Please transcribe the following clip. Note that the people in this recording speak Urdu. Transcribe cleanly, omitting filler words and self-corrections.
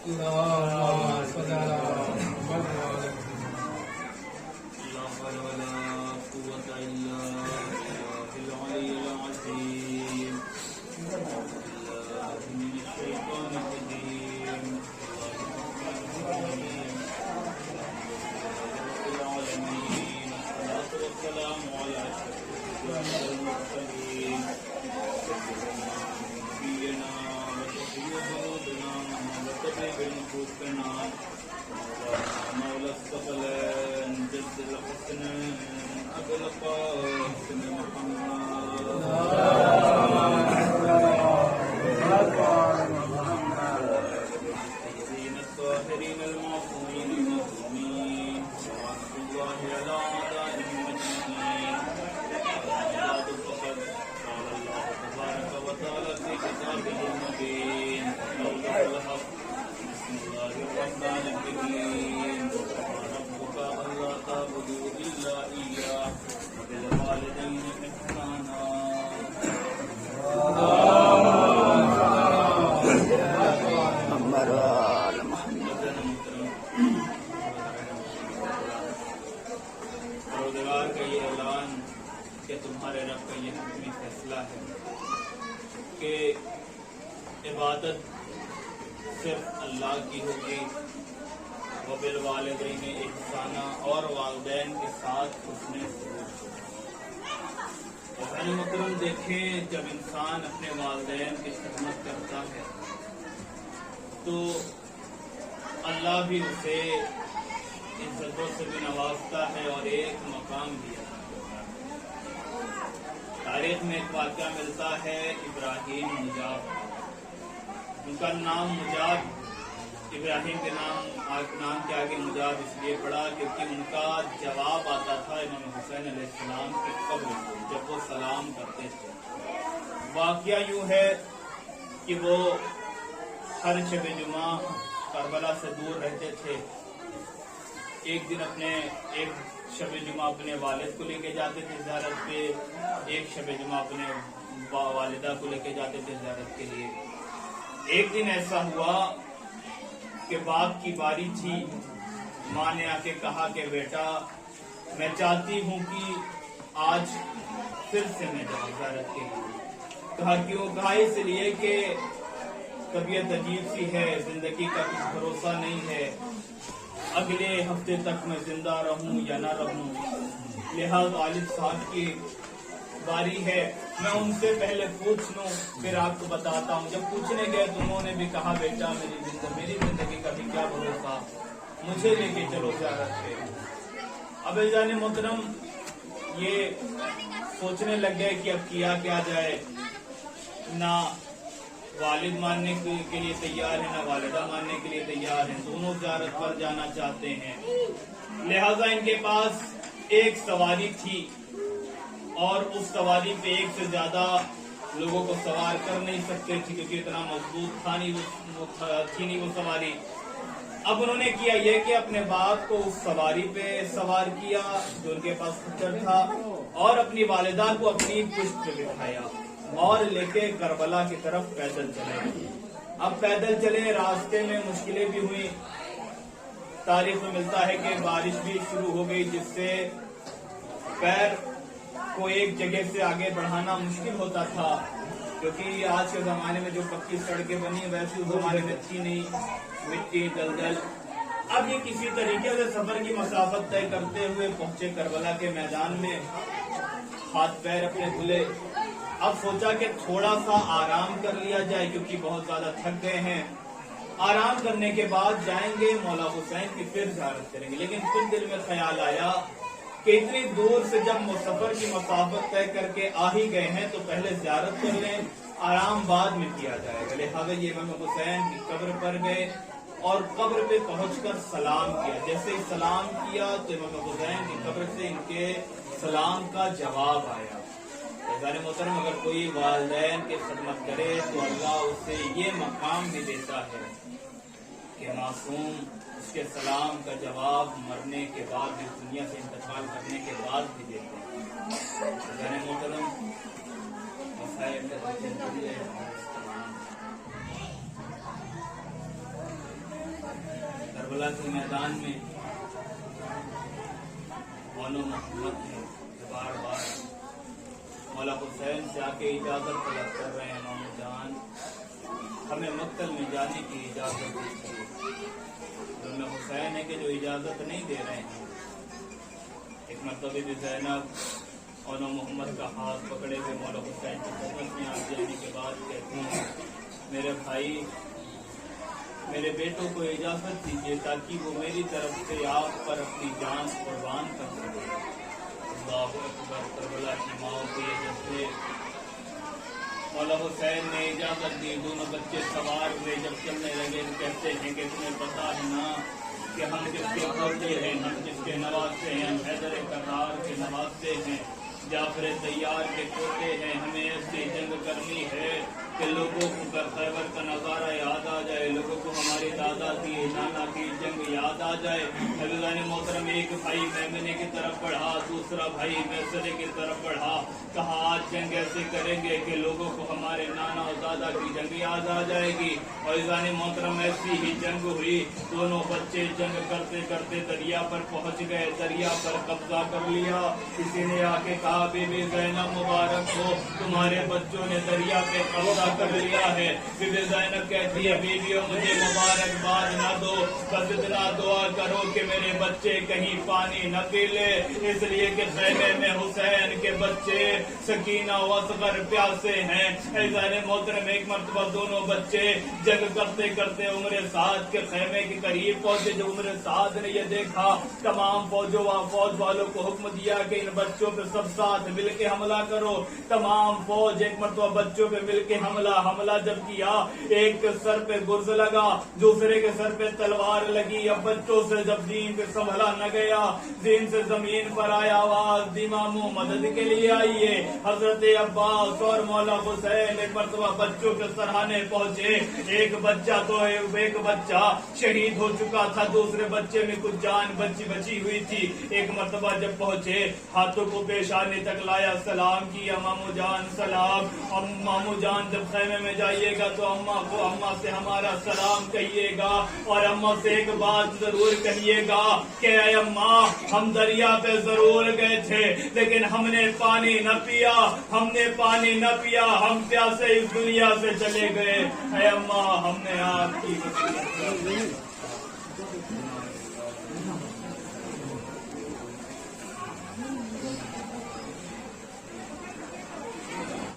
اللهم صل على محمد وعلى لا حول ولا قوة إلا بالله العلي العظيم. بالله من الشيطان الرجيم. رب العالمين والصلاة والسلام على أشرف المرسلين نبينا وشفيع ذنوبنا وطبيب نفوسنا مولى الثقلين جد الحسنين أبو القاسم محمد السيدين الطاهرين المعصومين المظلومين ورحمة الله على أعدائهم أجمعين. بعد فقد قال الله تبارك وتعالى في كتابه المبين قول الحق بسم الله الرحمن الرحيم وربك ألا تعبدوا إلا إياه وبالوالدين إحسانا. پروردگار کا یہ اعلان کہ تمہارے رب کا یہ حتمی فیصلہ ہے کہ عبادت صرف اللہ کی ہوگی وبالوالدین احسانا اور والدین کے ساتھ حسن سلوک. اور محترم دیکھیں جب انسان اپنے والدین کی خدمت کرتا ہے تو اللہ بھی اسے عزتوں سے بھی نوازتا ہے اور ایک مقام بھی عطا کرتا ہے. تاریخ میں ایک واقعہ ملتا ہے ابراہیم مجاب. ان کا نام مجاب ابراہیم کے نام کے آگے مجاب اس لیے پڑا کیونکہ ان کا جواب آتا تھا امام حسین علیہ السلام کی قبر سے جب وہ سلام کرتے تھے. واقعہ یوں ہے کہ وہ ہر شب جمعہ کربلا سے دور رہتے تھے. ایک دن ایک شب جمعہ اپنے والد کو لے کے جاتے تھے زیارت پہ, ایک شب جمعہ اپنے والدہ کو لے کے جاتے تھے زیارت کے لیے. ایک دن ایسا ہوا کہ باپ کی باری تھی. ماں نے آ کے کہا کہ بیٹا میں چاہتی ہوں کہ آج پھر سے میں جاؤں زیارت کے لیے. کہا کیوں؟ کہا اس لیے کہ طبیعت عجیب سی ہے, زندگی کا کچھ بھروسہ نہیں ہے, اگلے ہفتے تک میں زندہ رہوں یا نہ رہوں, لہذا والد صاحب کی باری ہے, میں ان سے پہلے پوچھ لوں پھر آپ کو بتاتا ہوں. جب پوچھنے گئے تو انہوں نے بھی کہا بیٹا میری زندگی کا بھی کیا بھروسہ, مجھے لے کے چلو زیارت پہ. اب جان محترم یہ سوچنے لگ گئے کہ اب کیا جائے. نہ والد ماننے کے لیے تیار ہے, نہ والدہ ماننے کے لیے تیار ہیں, دونوں زیارت پر جانا چاہتے ہیں. لہذا ان کے پاس ایک سواری تھی اور اس سواری پہ ایک سے زیادہ لوگوں کو سوار کر نہیں سکتے تھے کیونکہ اتنا مضبوط تھی نہیں وہ سواری. اب انہوں نے کیا یہ کہ اپنے باپ کو اس سواری پہ سوار کیا جو ان کے پاس خچر تھا اور اپنی والدہ کو اپنی پشت پہ بٹھایا اور لے کے کربلا کی طرف پیدل چلے. اب پیدل چلے, راستے میں مشکلیں بھی ہوئی. تاریخ میں ملتا ہے کہ بارش بھی شروع ہو گئی جس سے پیر کو ایک جگہ سے آگے بڑھانا مشکل ہوتا تھا کیونکہ آج کے زمانے میں جو پکی سڑکیں بنی ویسے اس زمانے میں تھی نہیں, مٹی دلدل. اب یہ کسی طریقے سے سفر کی مسافت طے کرتے ہوئے پہنچے کربلا کے میدان میں. ہاتھ پیر اپنے دھلے. اب سوچا کہ تھوڑا سا آرام کر لیا جائے کیونکہ بہت زیادہ تھک گئے ہیں. آرام کرنے کے بعد جائیں گے مولا حسین کی پھر زیارت کریں گے. لیکن پھر دل میں خیال آیا کہ اتنی دور سے جب سفر کی مسافت طے کر کے آ ہی گئے ہیں تو پہلے زیارت کر لیں, آرام بعد میں کیا جائے گا. لہٰذا یہ امام حسین کی قبر پر گئے اور قبر پہ پہنچ کر سلام کیا. جیسے ہی سلام کیا تو امام حسین کی قبر سے ان کے سلام کا جواب آیا. غیر محترم اگر کوئی والدین کی خدمت کرے تو اللہ اسے یہ مقام بھی دیتا ہے کہ معصوم اس کے سلام کا جواب مرنے کے بعد بھی, دنیا سے انتقال کرنے کے بعد بھی دیتے ہیں. غیر محترم مسائل کربلا کے میدان میں مولا محمد نے بار بار مولا حسین سے آ کے اجازت طلب کر رہے ہیں، مامو جان ہمیں مقتل میں جانے کی اجازت دیجیے۔ ظلم حسین ہے کہ جو اجازت نہیں دے رہے ہیں۔ ایک مرتبہ بھی زینب مولا محمد کا ہاتھ پکڑے ہوئے مولا حسین کی خدمت میں آ جانے کے بعد کہتی ہیں، میرے بھائی میرے بیٹوں کو اجازت دیجیے تاکہ وہ میری طرف سے آپ پر اپنی جان قربان کر سکے۔ اللہ اکبر، کربلا کی ماں کو یہ جذبے مولا حسین نے اجازت دی، دونوں بچے سوار ہوئے، جب چلنے لگے کہتے ہیں کہ تمہیں پتا ہے نا کہ ہم جس کے پوتے ہیں، ہم جس کے نوازے ہیں، ہم حیدر کرار کے نوازے ہیں، جعفر طیار کے پوتے ہیں، ہمیں ایسی جنگ کرنی ہے کہ لوگوں کو خیبر کا نظارہ یاد آ جائے، لوگوں کو ہماری دادا کی نانا کی جنگ یاد آ جائے۔ حضرت محترم ایک بھائی میمنے کی طرف بڑھا، دوسرا بھائی میسرے کی طرف بڑھا، کہا آج جنگ ایسے کریں گے کہ لوگوں کو ہمارے نانا اور دادا کی جنگ یاد آ جائے گی۔ اور حضرت محترم ایسی ہی جنگ ہوئی، دونوں بچے جنگ کرتے کرتے دریا پر پہنچ گئے، دریا پر قبضہ کر لیا۔ کسی نے آ کے کہا بی بی زینب مبارک ہو، تمہارے بچوں نے دریا پہ قبضہ کر لیا ہے۔ بی بی زینب کہتی ہے بیویوں مجھے مبارکباد نہ دو، بس اتنا دعا کرو کہ میرے بچے کہیں پانی نہ پی لے، اس لیے کہ خیمے میں حسین کے بچے سکینہ و اصغر پیاسے ہیں۔ ایزان محترم ایک مرتبہ دونوں بچے جنگ کرتے کرتے عمر سعد کے خیمے کے قریب پہنچے۔ جو عمر سعد نے یہ دیکھا، تمام فوج والوں کو حکم دیا کہ ان بچوں پہ سب ساتھ مل کے حملہ کرو۔ تمام فوج ایک مرتبہ بچوں پہ مل کے حملہ جب کیا، ایک کے سر پہ گرز لگا، دوسرے کے سر پہ تلوار لگی۔ اب بچوں سے جب دین پہ سنبھلا نہ گیا، دین سے زمین پر آیا آواز دیمامو مدد کے لیے آئیے۔ حضرت عباس اور مولا حسین ایک مرتبہ بچوں کے سرحانے پہنچے۔ ایک بچہ شہید ہو چکا تھا، دوسرے بچے میں کچھ جان بچی ہوئی تھی۔ ایک مرتبہ جب پہنچے، ہاتھوں کو پیشانی تک لایا، سلام کیا، مامو جان سلام۔ مامو جان جب خیمے میں جائیے گا تو اماں سے ہمارا سلام کہیے گا، اور اماں سے ایک بات ضرور کہیے گا کہ اے اماں ہم دریا پہ ضرور گئے تھے لیکن ہم نے پانی نہ پیا، ہم پیاسے اس دنیا سے چلے گئے۔ اے اماں ہم نے آپ کی